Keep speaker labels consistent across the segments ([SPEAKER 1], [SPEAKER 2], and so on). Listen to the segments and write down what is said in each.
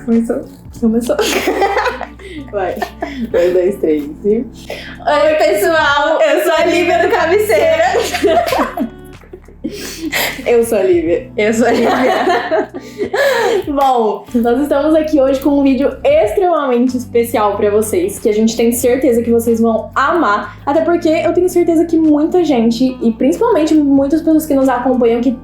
[SPEAKER 1] Começou. Vai. 1, 2, 3. Oi, pessoal. Eu sou a Lívia do Cabeceira. Eu sou a Lívia. Bom, nós estamos aqui hoje com um vídeo extremamente especial pra vocês, que a gente tem certeza que vocês vão amar, até porque eu tenho certeza que muita gente, e principalmente muitas pessoas que nos acompanham, que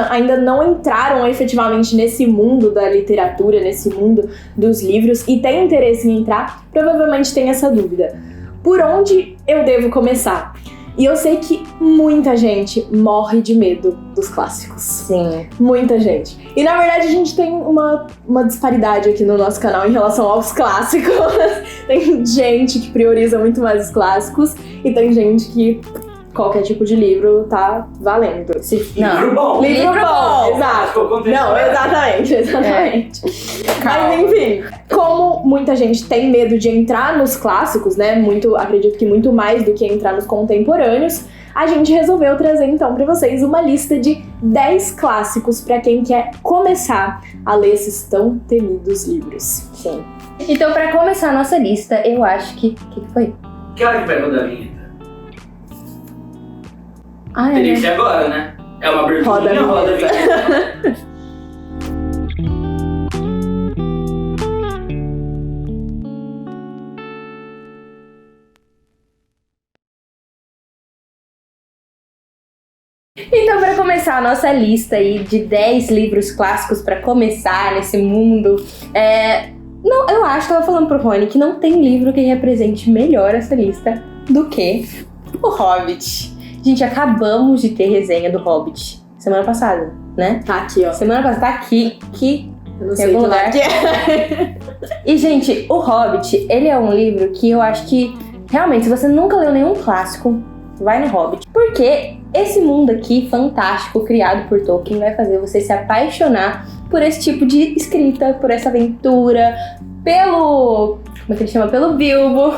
[SPEAKER 1] ainda não entraram efetivamente nesse mundo da literatura, nesse mundo dos livros, e tem interesse em entrar, provavelmente tem essa dúvida. Por onde eu devo começar? E eu sei que muita gente morre de medo dos clássicos.
[SPEAKER 2] Sim.
[SPEAKER 1] Muita gente. E na verdade a gente tem uma disparidade aqui no nosso canal em relação aos clássicos. Tem gente que prioriza muito mais os clássicos e tem gente que qualquer tipo de livro tá valendo.
[SPEAKER 3] Livro bom!
[SPEAKER 1] Livro bom! Exato! Não, exatamente. Mas enfim, como muita gente tem medo de entrar nos clássicos, né? Acredito que muito mais do que entrar nos contemporâneos, a gente resolveu trazer então pra vocês uma lista de 10 clássicos pra quem quer começar a ler esses tão temidos livros.
[SPEAKER 2] Sim. Então, pra começar a nossa lista, eu acho que... O que foi?
[SPEAKER 3] Que hora que vai rodar a vinheta? Teria que ser agora, né? É uma abertura, roda a vinheta.
[SPEAKER 2] Então, para começar a nossa lista aí de 10 livros clássicos para começar nesse mundo, não, eu acho, tava falando pro Rony, que não tem livro que represente melhor essa lista do que O Hobbit. Gente, acabamos de ter resenha do Hobbit semana passada, né?
[SPEAKER 1] Tá aqui, ó.
[SPEAKER 2] Semana passada, tá aqui,
[SPEAKER 1] eu não
[SPEAKER 2] em
[SPEAKER 1] sei
[SPEAKER 2] algum
[SPEAKER 1] que
[SPEAKER 2] lugar.
[SPEAKER 1] que é.
[SPEAKER 2] E, gente, O Hobbit, ele é um livro que eu acho que, realmente, se você nunca leu nenhum clássico, vai no Hobbit. Porque esse mundo aqui, fantástico, criado por Tolkien, vai fazer você se apaixonar por esse tipo de escrita, por essa aventura, pelo Bilbo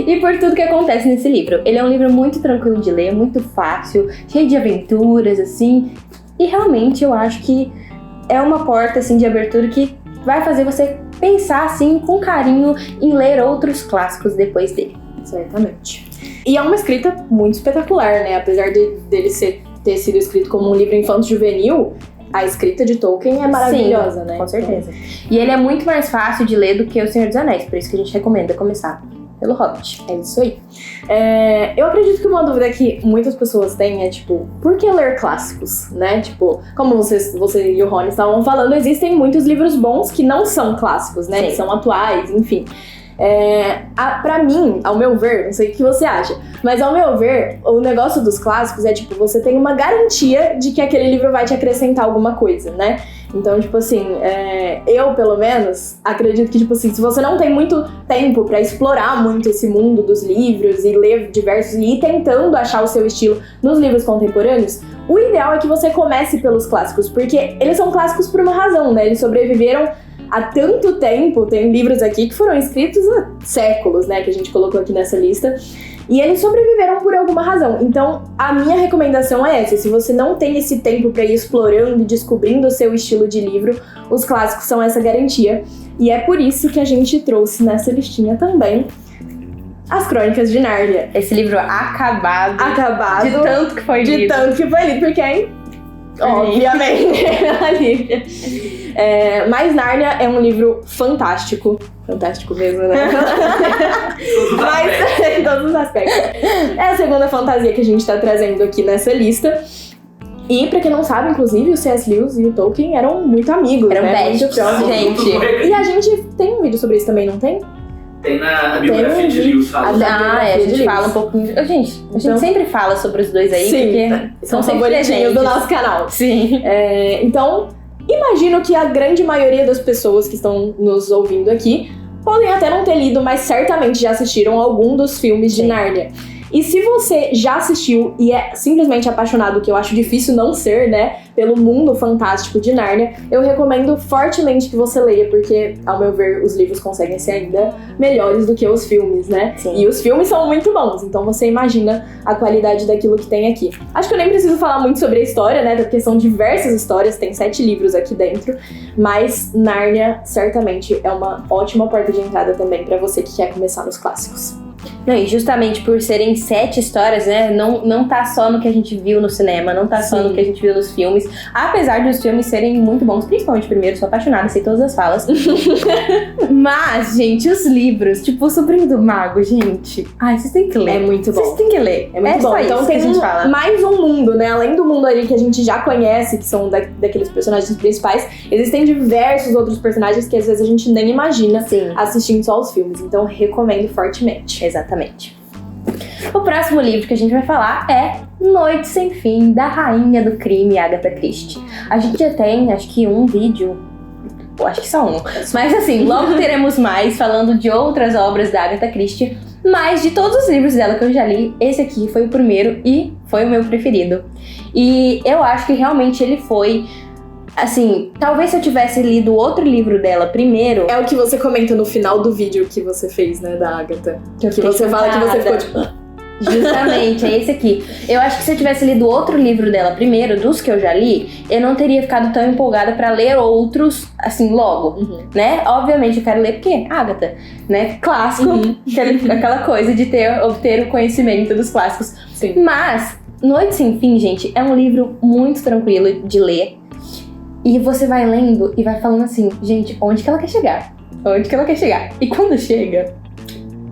[SPEAKER 2] e por tudo que acontece nesse livro. Ele é um livro muito tranquilo de ler, muito fácil, cheio de aventuras, assim, e realmente eu acho que é uma porta, assim, de abertura que vai fazer você pensar, assim, com carinho em ler outros clássicos depois dele.
[SPEAKER 1] Certamente. E é uma escrita muito espetacular, né? Apesar dele ter sido escrito como um livro infanto-juvenil, a escrita de Tolkien é maravilhosa, né?
[SPEAKER 2] Com certeza. E ele é muito mais fácil de ler do que O Senhor dos Anéis, por isso que a gente recomenda começar pelo Hobbit.
[SPEAKER 1] É isso aí. Eu acredito que uma dúvida que muitas pessoas têm é, tipo, por que ler clássicos, né? Tipo, como você e o Rony estavam falando, existem muitos livros bons que não são clássicos, né?
[SPEAKER 2] Sim.
[SPEAKER 1] Que são atuais, enfim. Pra mim, ao meu ver, não sei o que você acha, mas ao meu ver, o negócio dos clássicos é, tipo, você tem uma garantia de que aquele livro vai te acrescentar alguma coisa, né? Então, tipo assim, eu, pelo menos, acredito que, tipo assim, se você não tem muito tempo pra explorar muito esse mundo dos livros e ler diversos e ir tentando achar o seu estilo nos livros contemporâneos, o ideal é que você comece pelos clássicos, porque eles são clássicos por uma razão, né? Eles sobreviveram há tanto tempo, tem livros aqui que foram escritos há séculos, né, que a gente colocou aqui nessa lista, e eles sobreviveram por alguma razão. Então, a minha recomendação é essa: se você não tem esse tempo para ir explorando e descobrindo o seu estilo de livro, os clássicos são essa garantia. E é por isso que a gente trouxe nessa listinha também As Crônicas de Nárnia.
[SPEAKER 2] Esse livro acabado.
[SPEAKER 1] De
[SPEAKER 2] tanto que foi lido.
[SPEAKER 1] De tanto que foi lido, porque obviamente, a Lívia. Mas Nárnia é um livro fantástico. Fantástico mesmo, né? Mas em todos os aspectos. É a segunda fantasia que a gente tá trazendo aqui nessa lista. E pra quem não sabe, inclusive, o C.S. Lewis e o Tolkien eram muito amigos,
[SPEAKER 2] eram
[SPEAKER 1] né?
[SPEAKER 2] best, gente.
[SPEAKER 1] E a gente tem um vídeo sobre isso também, não tem?
[SPEAKER 3] Tem na biografia de Lewis.
[SPEAKER 2] A gente fala um pouquinho. Gente, a gente sempre fala sobre os dois aí,
[SPEAKER 1] sim,
[SPEAKER 2] porque
[SPEAKER 1] são favoritinhos do nosso canal.
[SPEAKER 2] Sim.
[SPEAKER 1] Então, imagino que a grande maioria das pessoas que estão nos ouvindo aqui podem até não ter lido, mas certamente já assistiram algum dos filmes de Nárnia. E se você já assistiu e é simplesmente apaixonado, que eu acho difícil não ser, né, pelo mundo fantástico de Nárnia, eu recomendo fortemente que você leia, porque, ao meu ver, os livros conseguem ser ainda melhores do que os filmes, né?
[SPEAKER 2] Sim.
[SPEAKER 1] E os filmes são muito bons, então você imagina a qualidade daquilo que tem aqui. Acho que eu nem preciso falar muito sobre a história, né, porque são diversas histórias, tem 7 livros aqui dentro, mas Nárnia certamente é uma ótima porta de entrada também pra você que quer começar nos clássicos.
[SPEAKER 2] Não, e justamente por serem 7 histórias, né, não tá só no que a gente viu no cinema, não tá só no que a gente viu nos filmes, apesar dos filmes serem muito bons, principalmente o primeiro, sou apaixonada, sei todas as falas. Mas, gente, os livros, tipo O Sobrinho do Mago, gente, ai, vocês têm que ler.
[SPEAKER 1] É muito bom.
[SPEAKER 2] Vocês têm que ler.
[SPEAKER 1] É muito bom.
[SPEAKER 2] Só
[SPEAKER 1] Então
[SPEAKER 2] isso
[SPEAKER 1] tem
[SPEAKER 2] que a gente fala.
[SPEAKER 1] mais um mundo, né? Além do mundo ali que a gente já conhece, que são daqueles personagens principais, existem diversos outros personagens que às vezes a gente nem imagina
[SPEAKER 2] Sim.
[SPEAKER 1] assistindo só os filmes. Então recomendo fortemente.
[SPEAKER 2] Exatamente. O próximo livro que a gente vai falar é Noite Sem Fim, da Rainha do Crime, Agatha Christie. A gente já tem, acho que um vídeo, acho que só um, mas assim, logo teremos mais falando de outras obras da Agatha Christie, mas de todos os livros dela que eu já li, esse aqui foi o primeiro e foi o meu preferido. E eu acho que realmente ele foi... Assim, talvez se eu tivesse lido outro livro dela primeiro...
[SPEAKER 1] É o que você comenta no final do vídeo que você fez, né, da Agatha. Que você fala que você ficou tipo...
[SPEAKER 2] Justamente, é esse aqui. Eu acho que se eu tivesse lido outro livro dela primeiro, dos que eu já li, eu não teria ficado tão empolgada pra ler outros, assim, logo, né? Obviamente eu quero ler porque Agatha, né? Clássico, aquela coisa de obter o conhecimento dos clássicos.
[SPEAKER 1] Sim.
[SPEAKER 2] Mas, Noite Sem Fim, gente, é um livro muito tranquilo de ler. E você vai lendo e vai falando assim, gente, onde que ela quer chegar? Onde que ela quer chegar? E quando chega,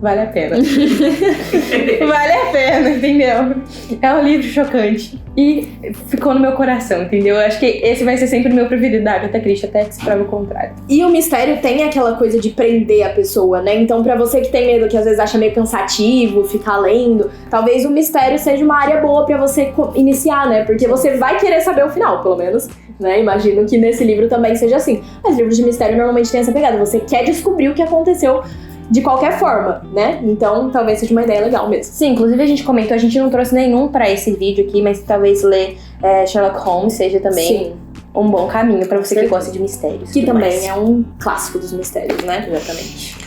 [SPEAKER 2] vale a pena. Vale a pena, entendeu? É um livro chocante. E ficou no meu coração, entendeu? Eu acho que esse vai ser sempre o meu preferido da Agatha Christie, até que se prove o contrário.
[SPEAKER 1] E o mistério tem aquela coisa de prender a pessoa, né? Então, pra você que tem medo, que às vezes acha meio cansativo ficar lendo, talvez o mistério seja uma área boa pra você iniciar, né? Porque você vai querer saber o final, pelo menos, né? Imagino que nesse livro também seja assim. Mas livros de mistério normalmente tem essa pegada. Você quer descobrir o que aconteceu de qualquer forma, né? Então, talvez seja uma ideia legal mesmo.
[SPEAKER 2] Sim, inclusive a gente comentou, a gente não trouxe nenhum pra esse vídeo aqui, mas talvez ler Sherlock Holmes seja também um bom caminho pra você que gosta de mistérios.
[SPEAKER 1] Que também é um clássico dos mistérios, né?
[SPEAKER 2] Exatamente.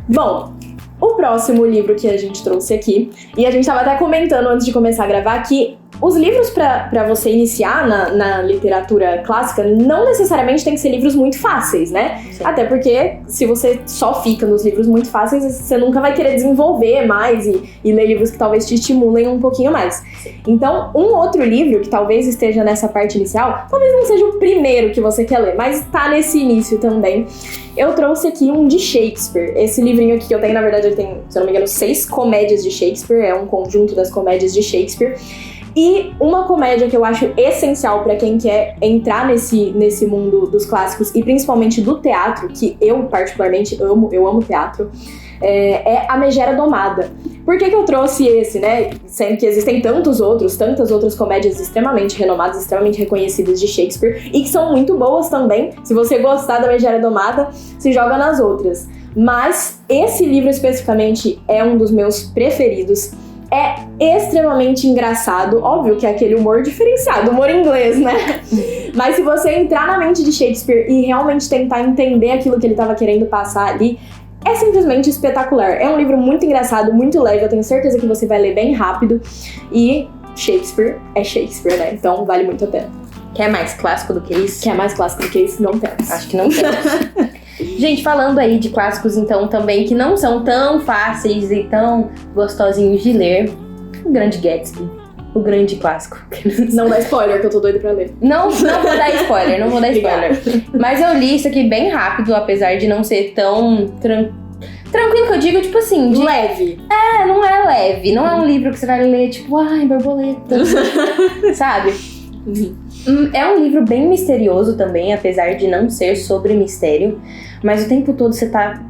[SPEAKER 1] Bom, o próximo livro que a gente trouxe aqui, e a gente tava até comentando antes de começar a gravar que os livros pra você iniciar na literatura clássica não necessariamente tem que ser livros muito fáceis, né?
[SPEAKER 2] Sim.
[SPEAKER 1] Até porque se você só fica nos livros muito fáceis, você nunca vai querer desenvolver mais e ler livros que talvez te estimulem um pouquinho mais. Então, um outro livro que talvez esteja nessa parte inicial, talvez não seja o primeiro que você quer ler, mas tá nesse início também. Eu trouxe aqui um de Shakespeare. Esse livrinho aqui que eu tenho, na verdade, ele tem, se eu não me engano, 6 comédias de Shakespeare. É um conjunto das comédias de Shakespeare. E uma comédia que eu acho essencial pra quem quer entrar nesse mundo dos clássicos e principalmente do teatro, que eu particularmente amo, eu amo teatro, é A Megera Domada. Por que eu trouxe esse, né? Sendo que existem tantas outras comédias extremamente renomadas, extremamente reconhecidas de Shakespeare e que são muito boas também. Se você gostar da Megera Domada, se joga nas outras. Mas esse livro especificamente é um dos meus preferidos. É extremamente engraçado, óbvio que é aquele humor diferenciado, humor inglês, né? Mas se você entrar na mente de Shakespeare e realmente tentar entender aquilo que ele estava querendo passar ali, é simplesmente espetacular. É um livro muito engraçado, muito leve, eu tenho certeza que você vai ler bem rápido. E Shakespeare é Shakespeare, né? Então vale muito a pena.
[SPEAKER 2] Quer mais clássico do que isso?
[SPEAKER 1] Quer mais clássico do que isso? Não temos.
[SPEAKER 2] Acho que não temos. Gente, falando aí de clássicos, então, também, que não são tão fáceis e tão gostosinhos de ler, O Grande Gatsby, o grande clássico.
[SPEAKER 1] Não dá spoiler, que eu tô doida pra ler.
[SPEAKER 2] Não vou dar spoiler, não vou dar spoiler. Mas eu li isso aqui bem rápido, apesar de não ser tão tranquilo, que eu digo, tipo assim...
[SPEAKER 1] Leve.
[SPEAKER 2] Não é leve, não é um livro que você vai ler, tipo, ai, borboleta, sabe? É um livro bem misterioso também, apesar de não ser sobre mistério. Mas o tempo todo você tá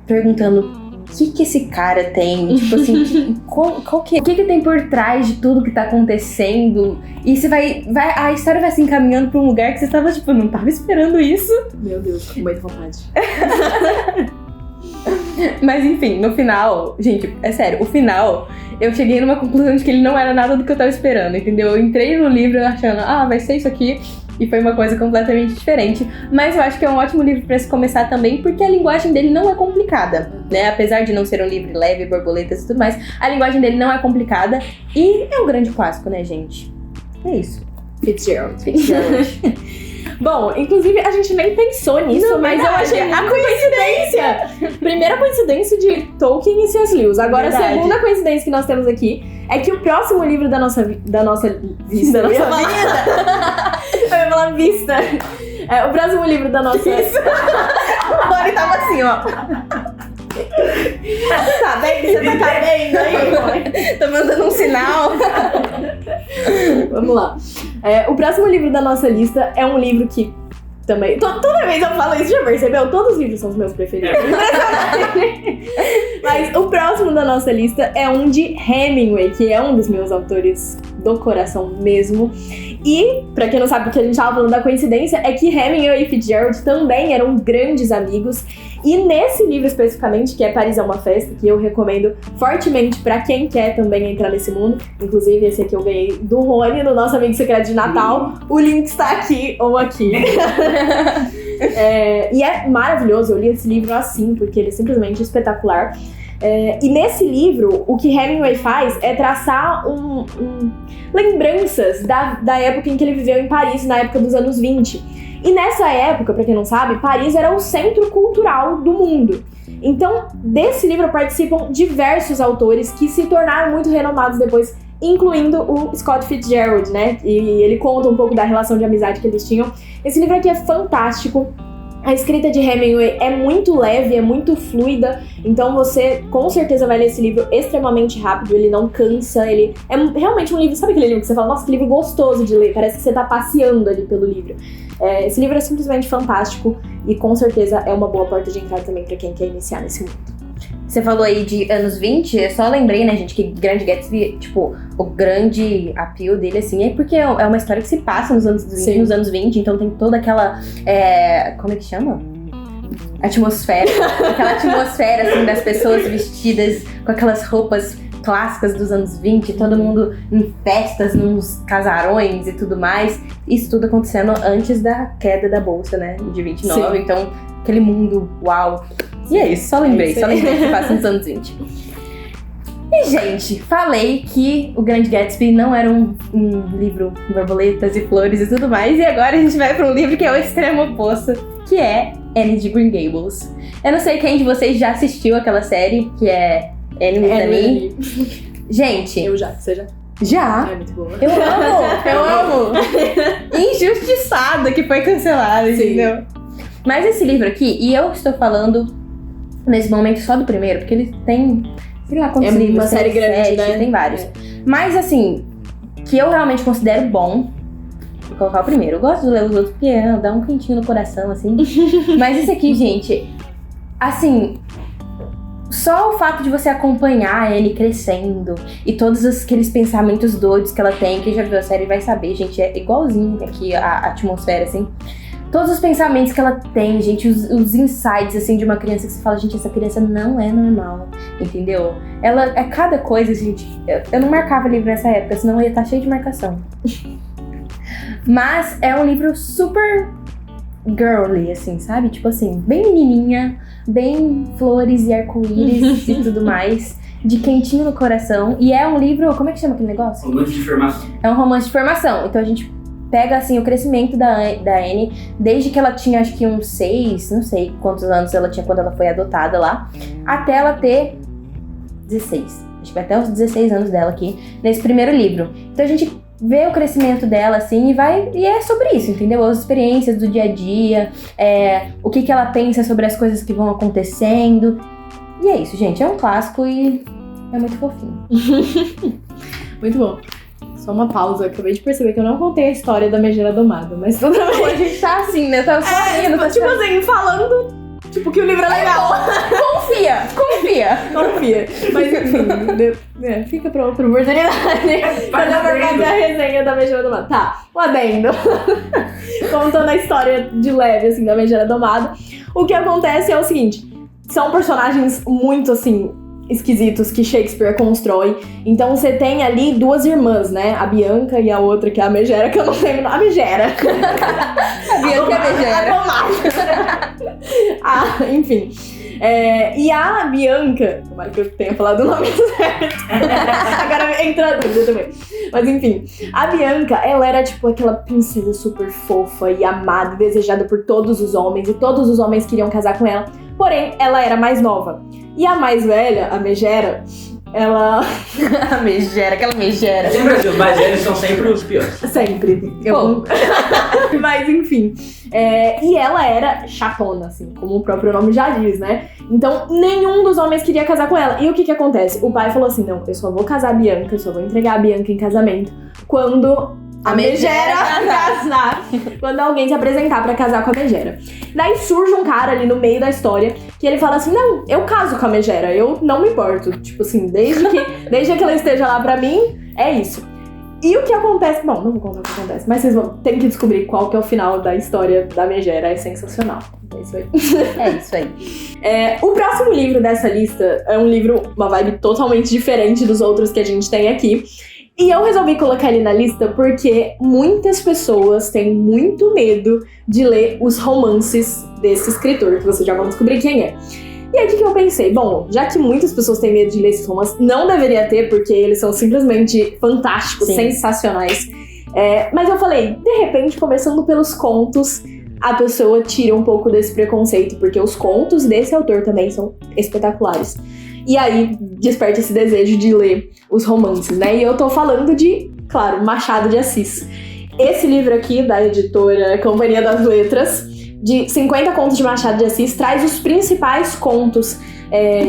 [SPEAKER 2] perguntando o que esse cara tem? Tipo assim, o que tem por trás de tudo que tá acontecendo? E você a história vai se encaminhando pra um lugar que você tava, tipo, não tava esperando isso.
[SPEAKER 1] Meu Deus, com muita vontade.
[SPEAKER 2] Mas enfim, no final, gente, é sério, o final, eu cheguei numa conclusão de que ele não era nada do que eu tava esperando, entendeu? Eu entrei no livro achando, vai ser isso aqui, e foi uma coisa completamente diferente. Mas eu acho que é um ótimo livro pra se começar também, porque a linguagem dele não é complicada, né? Apesar de não ser um livro leve, borboletas e tudo mais, a linguagem dele não é complicada e é um grande clássico, né, gente? É isso.
[SPEAKER 1] Fitzgerald. Bom, inclusive a gente nem pensou nisso,
[SPEAKER 2] Não,
[SPEAKER 1] mas
[SPEAKER 2] verdade,
[SPEAKER 1] eu achei a coincidência. Primeira coincidência de Tolkien e C.S. Lewis. Agora,
[SPEAKER 2] Verdade.
[SPEAKER 1] a segunda coincidência que nós temos aqui é que o próximo livro da nossa vida. Eu ia falar vista. O próximo livro da nossa.
[SPEAKER 2] O Dori tava assim, ó.
[SPEAKER 1] Tá bem? Você tá cabendo aí?
[SPEAKER 2] Tá mandando um sinal.
[SPEAKER 1] Vamos lá. O próximo livro da nossa lista é um livro que também... Toda vez eu falo isso, já percebeu? Todos os livros são os meus preferidos. Mas o próximo da nossa lista é um de Hemingway, que é um dos meus autores do coração mesmo. E, pra quem não sabe o que a gente tava falando da coincidência, é que Hemingway e Fitzgerald também eram grandes amigos. E nesse livro especificamente, que é Paris é uma Festa, que eu recomendo fortemente pra quem quer também entrar nesse mundo. Inclusive, esse aqui eu ganhei do Rony, do nosso amigo secreto de Natal. O link está aqui ou aqui. E é maravilhoso, eu li esse livro assim, porque ele é simplesmente espetacular. E nesse livro, o que Hemingway faz é traçar lembranças da época em que ele viveu em Paris, na época dos anos 20. E nessa época, pra quem não sabe, Paris era o centro cultural do mundo. Então, desse livro participam diversos autores que se tornaram muito renomados depois, incluindo o Scott Fitzgerald, né? E ele conta um pouco da relação de amizade que eles tinham. Esse livro aqui é fantástico. A escrita de Hemingway é muito leve, é muito fluida, então você com certeza vai ler esse livro extremamente rápido, ele não cansa, ele é realmente um livro, sabe aquele livro que você fala, nossa, que livro gostoso de ler, parece que você tá passeando ali pelo livro. Esse livro é simplesmente fantástico e com certeza é uma boa porta de entrada também pra quem quer iniciar nesse mundo.
[SPEAKER 2] Você falou aí de anos 20, eu só lembrei, né, gente, que Grande Gatsby, tipo, o grande appeal dele, assim, é porque é uma história que se passa nos anos 20, então tem toda aquela, como é que chama? Atmosfera, aquela atmosfera, assim, das pessoas vestidas com aquelas roupas clássicas dos anos 20, todo mundo em festas, nos casarões e tudo mais, isso tudo acontecendo antes da queda da bolsa, né, de 29, Sim. Então, aquele mundo, uau. E é isso, só lembrei que passa nos anos 20. E, gente, falei que o Grande Gatsby não era um livro com borboletas e flores e tudo mais, e agora a gente vai para um livro que é o extremo oposto, que é Anne de Green Gables. Eu não sei quem de vocês já assistiu aquela série, que é Anne with an E. Gente...
[SPEAKER 1] Eu já, você já?
[SPEAKER 2] Já.
[SPEAKER 1] É muito boa.
[SPEAKER 2] Eu amo. Injustiçada que foi cancelada, entendeu? Mas esse livro aqui, e eu estou falando nesse momento só do primeiro, porque ele tem, sei lá quantos livros.
[SPEAKER 1] Uma série grande, né?
[SPEAKER 2] Tem vários. Mas assim, que eu realmente considero bom, vou colocar o primeiro. Eu gosto de ler os outros porque dá um quentinho no coração, assim. Mas esse aqui, gente, assim, só o fato de você acompanhar ele crescendo e todos aqueles pensamentos doidos que ela tem, quem já viu a série vai saber, gente, é igualzinho aqui a atmosfera, assim. Todos os pensamentos que ela tem, gente, os insights, assim, de uma criança que você fala, gente, essa criança não é normal, entendeu? Ela, é cada coisa, gente, eu não marcava livro nessa época, senão eu ia estar cheio de marcação. Mas é um livro super girly, assim, sabe? Tipo assim, bem menininha, bem flores e arco-íris e tudo mais, de quentinho no coração. E é um livro, como é que chama aquele negócio?
[SPEAKER 3] Romance de formação.
[SPEAKER 2] É um romance de formação, então a gente pega, assim, o crescimento da Anne, desde que ela tinha, acho que uns 6, não sei quantos anos ela tinha quando ela foi adotada lá, até ela ter 16. Acho que vai até os 16 anos dela aqui, nesse primeiro livro. Então a gente vê o crescimento dela, assim, e é sobre isso, entendeu? As experiências do dia a dia, o que ela pensa sobre as coisas que vão acontecendo. E é isso, gente. É um clássico e é muito fofinho.
[SPEAKER 1] Muito bom. Só uma pausa, acabei de perceber que eu não contei a história da Megera Domada, mas tudo bem.
[SPEAKER 2] A gente tá assim, né? Eu tava só indo.
[SPEAKER 1] Tipo assim, falando, tipo, que o livro é legal. Confia. Mas enfim, fica pra outra oportunidade. Mas eu vou fazer a resenha da Megera Domada. Tá, um adendo. Contando a história de leve, assim, da Megera Domada. O que acontece é o seguinte. são personagens muito, assim, esquisitos que Shakespeare constrói. Então você tem ali duas irmãs, né? A Bianca e a outra, que é a Megera, que eu não lembro. A Megera.
[SPEAKER 2] A Bianca e a Megera.
[SPEAKER 1] Enfim. E a Bianca... Tomara que eu tenha falado o nome certo. Agora entra a dúvida também. Mas enfim. A Bianca, ela era tipo aquela princesa super fofa e amada e desejada por todos os homens. E todos os homens queriam casar com ela. Porém, ela era mais nova. E a mais velha, a Megera, ela...
[SPEAKER 2] A Megera, aquela Megera.
[SPEAKER 3] Sempre assim, os mais velhos são sempre os piores.
[SPEAKER 1] Sempre. Mas enfim. E ela era chatona, assim, como o próprio nome já diz, né? Então, nenhum dos homens queria casar com ela. E o que acontece? O pai falou assim, não, eu só vou casar a Bianca, eu só vou entregar a Bianca em casamento quando a Megera casar. Quando alguém se apresentar pra casar com a Megera. Daí surge um cara ali no meio da história que ele fala assim, não, eu caso com a Megera, eu não me importo. Tipo assim, desde que ela esteja lá pra mim, é isso. E o que acontece... Bom, não vou contar o que acontece, mas vocês vão ter que descobrir qual que é o final da história da Megera. É sensacional. É isso aí.
[SPEAKER 2] É isso aí.
[SPEAKER 1] O próximo livro dessa lista é um livro, uma vibe totalmente diferente dos outros que a gente tem aqui. E eu resolvi colocar ele na lista porque muitas pessoas têm muito medo de ler os romances desse escritor, que vocês já vão descobrir quem é. E aí o que eu pensei? Bom, já que muitas pessoas têm medo de ler esses romances, não deveria ter, porque eles são simplesmente fantásticos, sensacionais. Mas eu falei, de repente, começando pelos contos, a pessoa tira um pouco desse preconceito, porque os contos desse autor também são espetaculares. E aí desperta esse desejo de ler os romances, né? E eu tô falando de, claro, Machado de Assis. Esse livro aqui, da editora Companhia das Letras, de 50 contos de Machado de Assis, traz os principais contos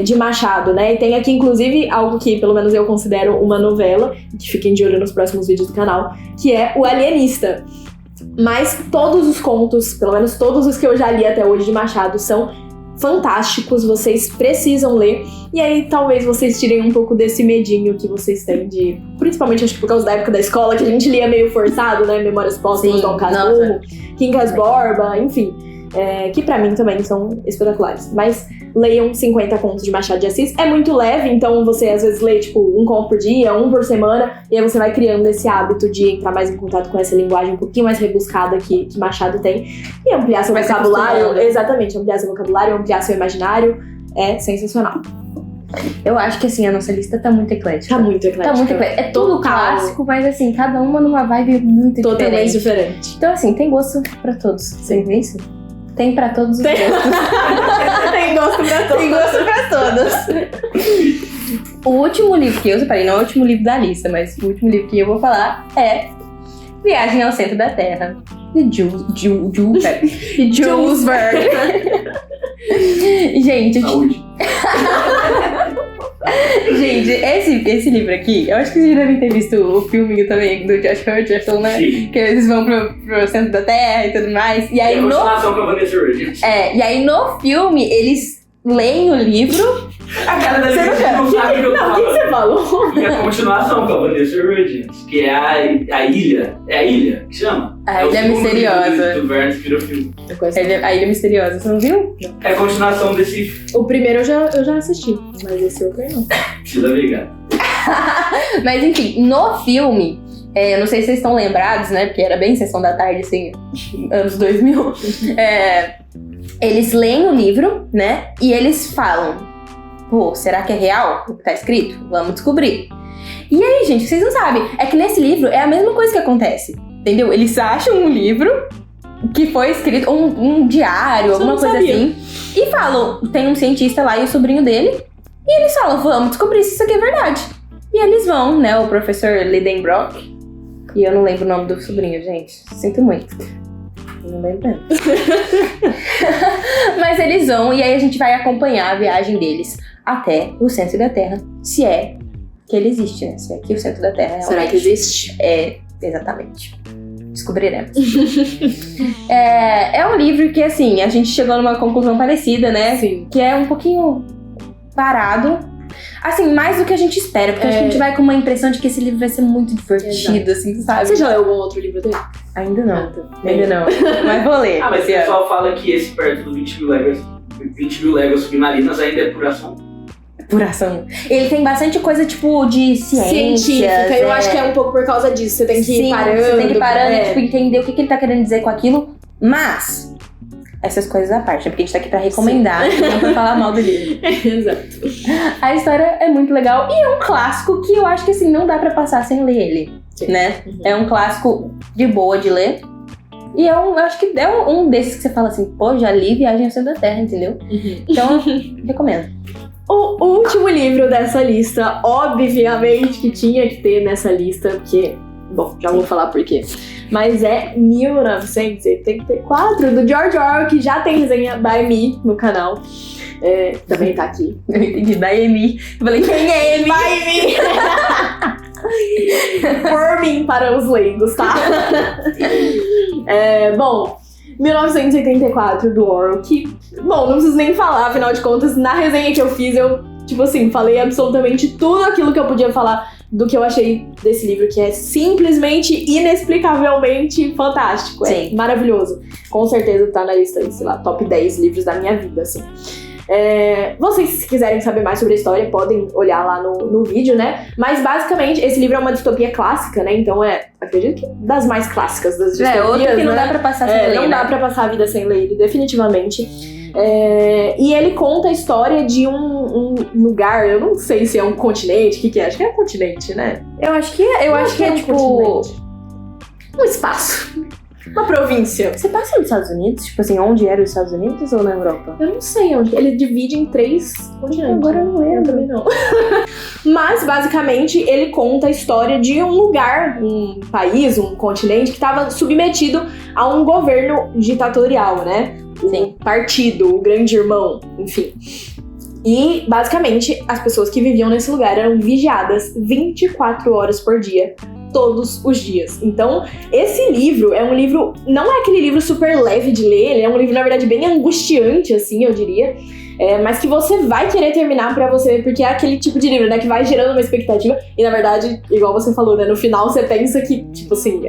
[SPEAKER 1] de Machado, né? E tem aqui, inclusive, algo que, pelo menos eu considero uma novela, que fiquem de olho nos próximos vídeos do canal, que é O Alienista. Mas todos os contos, pelo menos todos os que eu já li até hoje de Machado, são fantásticos, vocês precisam ler. E aí talvez vocês tirem um pouco desse medinho que vocês têm de... Principalmente acho que por causa da época da escola, que a gente lia meio forçado, né? Memórias Póstumas, Dom Casmurro, Quincas Borba, enfim. Que pra mim também são espetaculares. Mas leiam 50 contos de Machado de Assis. É muito leve, então você às vezes lê tipo um conto por dia, um por semana, e aí você vai criando esse hábito de entrar mais em contato com essa linguagem um pouquinho mais rebuscada que Machado tem, e ampliar seu vocabulário. Exatamente, ampliar seu vocabulário, ampliar seu imaginário. É sensacional.
[SPEAKER 2] Eu acho que assim, a nossa lista tá muito eclética.
[SPEAKER 1] Tá muito eclética.
[SPEAKER 2] É tudo clássico, mas assim, cada uma numa vibe muito
[SPEAKER 1] totalmente diferente.
[SPEAKER 2] Então assim, tem gosto pra todos. Você vê isso? Tem pra todos os gostos.
[SPEAKER 1] Tem gosto pra todos.
[SPEAKER 2] Tem gosto pra todos. O último livro que eu separei, não é o último livro da lista, mas o último livro que eu vou falar é Viagem ao Centro da Terra, de Jules Verne. Gente, gente, esse livro aqui, eu acho que vocês já devem ter visto o filminho também do Josh Hutcherson, né?
[SPEAKER 3] Sim.
[SPEAKER 2] Que eles vão pro centro da Terra e tudo mais. E aí
[SPEAKER 3] a continuação com a Vanessa Hudgens.
[SPEAKER 2] E aí no filme eles leem o livro.
[SPEAKER 3] A cara da Vanessa não sabe o que eu tô falando.
[SPEAKER 1] O que você falou?
[SPEAKER 3] E a continuação com a Vanessa Hudgens, que é a Ilha. É a Ilha que chama?
[SPEAKER 2] A Ilha Misteriosa.
[SPEAKER 3] Do Verne que virou filme.
[SPEAKER 2] A Ilha Misteriosa, você não viu?
[SPEAKER 3] É a continuação desse...
[SPEAKER 1] O primeiro eu já assisti, mas esse outro não.
[SPEAKER 3] Precisa brigar.
[SPEAKER 2] Mas enfim, no filme, eu não sei se vocês estão lembrados, né? Porque era bem Sessão da Tarde, assim, anos 2000. Eles leem o livro, né? E eles falam, pô, será que é real o que tá escrito? Vamos descobrir. E aí, gente, vocês não sabem. É que nesse livro é a mesma coisa que acontece. Entendeu? Eles acham um livro que foi escrito, um diário, alguma coisa assim. E falam, tem um cientista lá e o sobrinho dele. E eles falam, vamos descobrir se isso aqui é verdade. E eles vão, né? O professor Lidenbrock. E eu não lembro o nome do sobrinho, gente. Sinto muito. Não lembro. Mas eles vão e aí a gente vai acompanhar a viagem deles até o centro da Terra. Se é que ele existe, né? Se é que o centro da Terra realmente...
[SPEAKER 1] Será que existe?
[SPEAKER 2] Exatamente. Descobriremos. É um livro que, assim, a gente chegou numa conclusão parecida, né?
[SPEAKER 1] Sim.
[SPEAKER 2] Que é um pouquinho parado. Assim, mais do que a gente espera. Porque acho que a gente vai com uma impressão de que esse livro vai ser muito divertido, assim, sabe?
[SPEAKER 1] Você já leu algum outro livro dele?
[SPEAKER 2] Ainda não. Mas vou ler.
[SPEAKER 3] Mas o pessoal fala que esse perto do 20 mil léguas 20 mil léguas submarinas ainda é puração.
[SPEAKER 2] Puração. Ele tem bastante coisa, tipo, de
[SPEAKER 1] científica. Eu acho que é um pouco por causa disso. Você tem que ir parando.
[SPEAKER 2] Você tem que ir parando e, tipo, entender o que ele tá querendo dizer com aquilo. Mas, essas coisas à parte, né? Porque a gente tá aqui pra recomendar, não pra falar mal do livro.
[SPEAKER 1] Exato.
[SPEAKER 2] A história é muito legal e é um clássico que eu acho que, assim, não dá pra passar sem ler ele, né? É um clássico de boa de ler. E eu acho que é um desses que você fala assim, pô, já li Viagem ao Centro da Terra, entendeu? Então, recomendo.
[SPEAKER 1] O último livro dessa lista, obviamente que tinha que ter nessa lista, porque, bom, já vou falar por quê. Mas é 1984, do George Orwell, que já tem resenha by me no canal. Também tá aqui.
[SPEAKER 2] Eu entendi, by me. Eu falei, quem é ele?
[SPEAKER 1] By me! Por mim, para os leigos, tá? Bom, 1984 do Orwell, que, bom, não preciso nem falar, afinal de contas, na resenha que eu fiz, eu, tipo assim, falei absolutamente tudo aquilo que eu podia falar do que eu achei desse livro, que é simplesmente, inexplicavelmente fantástico.
[SPEAKER 2] Sim.
[SPEAKER 1] É maravilhoso. Com certeza tá na lista, sei lá, top 10 livros da minha vida, assim. Vocês, se quiserem saber mais sobre a história, podem olhar lá no vídeo, né? Mas, basicamente, esse livro é uma distopia clássica, né? Então, acredito que das mais clássicas das distopias,
[SPEAKER 2] outro que não
[SPEAKER 1] né?
[SPEAKER 2] dá pra passar sem ler,
[SPEAKER 1] Não dá pra passar a vida sem ler ele, definitivamente. E ele conta a história de um lugar, eu não sei se é um continente, o que é? Acho que é um continente, né?
[SPEAKER 2] Eu acho que é tipo...
[SPEAKER 1] continente. Um espaço. Uma província.
[SPEAKER 2] Você passa nos Estados Unidos? Tipo assim, onde era os Estados Unidos ou na Europa?
[SPEAKER 1] Eu não sei onde. Ele divide em 3 continentes.
[SPEAKER 2] Agora eu não lembro.
[SPEAKER 1] Eu também não. Mas, basicamente, ele conta a história de um lugar, um país, um continente que estava submetido a um governo ditatorial, né?
[SPEAKER 2] Sim.
[SPEAKER 1] O partido, o grande irmão, enfim. E, basicamente, as pessoas que viviam nesse lugar eram vigiadas 24 horas por dia, todos os dias. Então, esse livro é um livro... Não é aquele livro super leve de ler, ele é um livro, na verdade, bem angustiante, assim, eu diria. Mas que você vai querer terminar pra você, porque é aquele tipo de livro, né, que vai gerando uma expectativa. E, na verdade, igual você falou, né, no final você pensa que, tipo assim,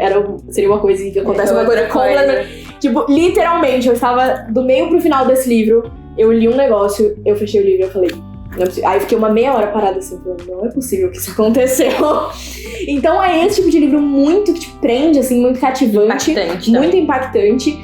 [SPEAKER 1] seria uma coisa que acontece uma coisa completamente... Tipo, literalmente, eu estava do meio pro final desse livro, eu li um negócio, eu fechei o livro e eu falei... Não é possível. Aí eu fiquei uma meia hora parada assim, falando, não é possível que isso aconteceu. Então é esse tipo de livro muito que te prende, assim, muito cativante, muito impactante.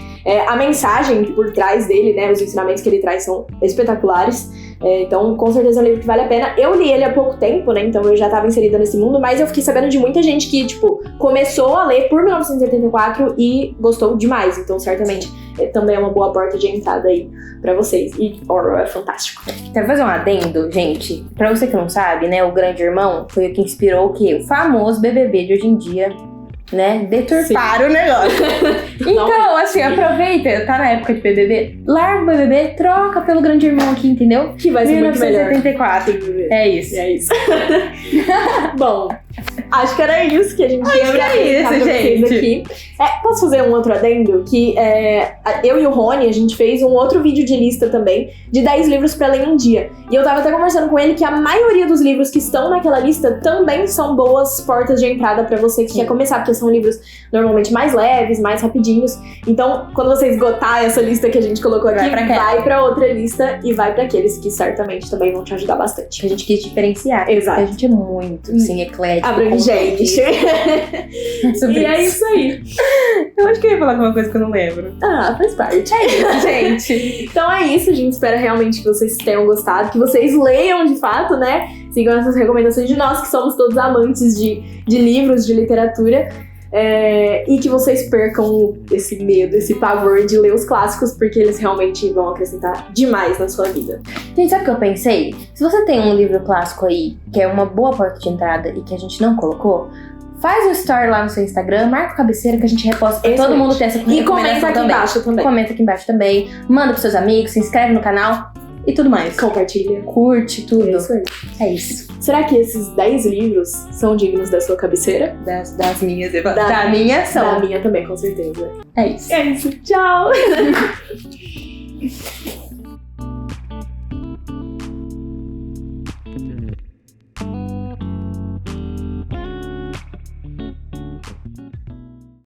[SPEAKER 1] A mensagem por trás dele, né, os ensinamentos que ele traz são espetaculares. Então, com certeza é um livro que vale a pena. Eu li ele há pouco tempo, né, então eu já estava inserida nesse mundo, mas eu fiquei sabendo de muita gente que, tipo, começou a ler por 1984 e gostou demais. Então, certamente, também é uma boa porta de entrada aí pra vocês. E Orwell é fantástico.
[SPEAKER 2] Quero fazer um adendo, gente. Pra você que não sabe, né, o Grande Irmão foi o que inspirou o quê? O famoso BBB de hoje em dia, né? Deturparam o negócio. Então, assim, aproveita, tá na época de BBB, larga o BBB, troca pelo Grande Irmão aqui, entendeu?
[SPEAKER 1] Que vai ser
[SPEAKER 2] 1984.
[SPEAKER 1] muito melhor.
[SPEAKER 2] É isso.
[SPEAKER 1] É isso. Bom, acho que era isso que a gente ia
[SPEAKER 2] apresentar pra vocês
[SPEAKER 1] aqui. Posso fazer um outro adendo? Que eu e o Rony, a gente fez um outro vídeo de lista também, de 10 livros pra ler em um dia. E eu tava até conversando com ele que a maioria dos livros que estão naquela lista também são boas portas de entrada pra você que quer começar, porque são livros normalmente mais leves, mais rapidinhos. Então, quando você esgotar essa lista que a gente colocou aqui, vai pra outra lista e vai pra aqueles que certamente também vão te ajudar bastante.
[SPEAKER 2] A gente quis diferenciar.
[SPEAKER 1] Exato.
[SPEAKER 2] A gente é muito, assim, eclético.
[SPEAKER 1] Abrangente. E é isso aí.
[SPEAKER 2] Eu acho que eu ia falar alguma coisa que eu não lembro.
[SPEAKER 1] Faz parte.
[SPEAKER 2] É isso, gente.
[SPEAKER 1] Então é isso, a gente espera realmente que vocês tenham gostado, que vocês leiam de fato, né? Sigam essas recomendações de nós, que somos todos amantes de livros, de literatura. E que vocês percam esse medo, esse pavor de ler os clássicos, porque eles realmente vão acrescentar demais na sua vida.
[SPEAKER 2] Gente, sabe o que eu pensei? Se você tem um livro clássico aí, que é uma boa porta de entrada e que a gente não colocou, faz um story lá no seu Instagram, marca a cabeceira que a gente reposta pra todo mundo ter essa recomendação também.
[SPEAKER 1] E comenta aqui embaixo também.
[SPEAKER 2] Comenta aqui embaixo também. Manda pros seus amigos, se inscreve no canal e tudo mais.
[SPEAKER 1] Compartilha.
[SPEAKER 2] Curte tudo.
[SPEAKER 1] É isso aí.
[SPEAKER 2] É isso.
[SPEAKER 1] Será que esses 10 livros são dignos da sua cabeceira?
[SPEAKER 2] Das minhas. Da minha são.
[SPEAKER 1] Da minha também, com certeza.
[SPEAKER 2] É isso.
[SPEAKER 1] É isso. Tchau!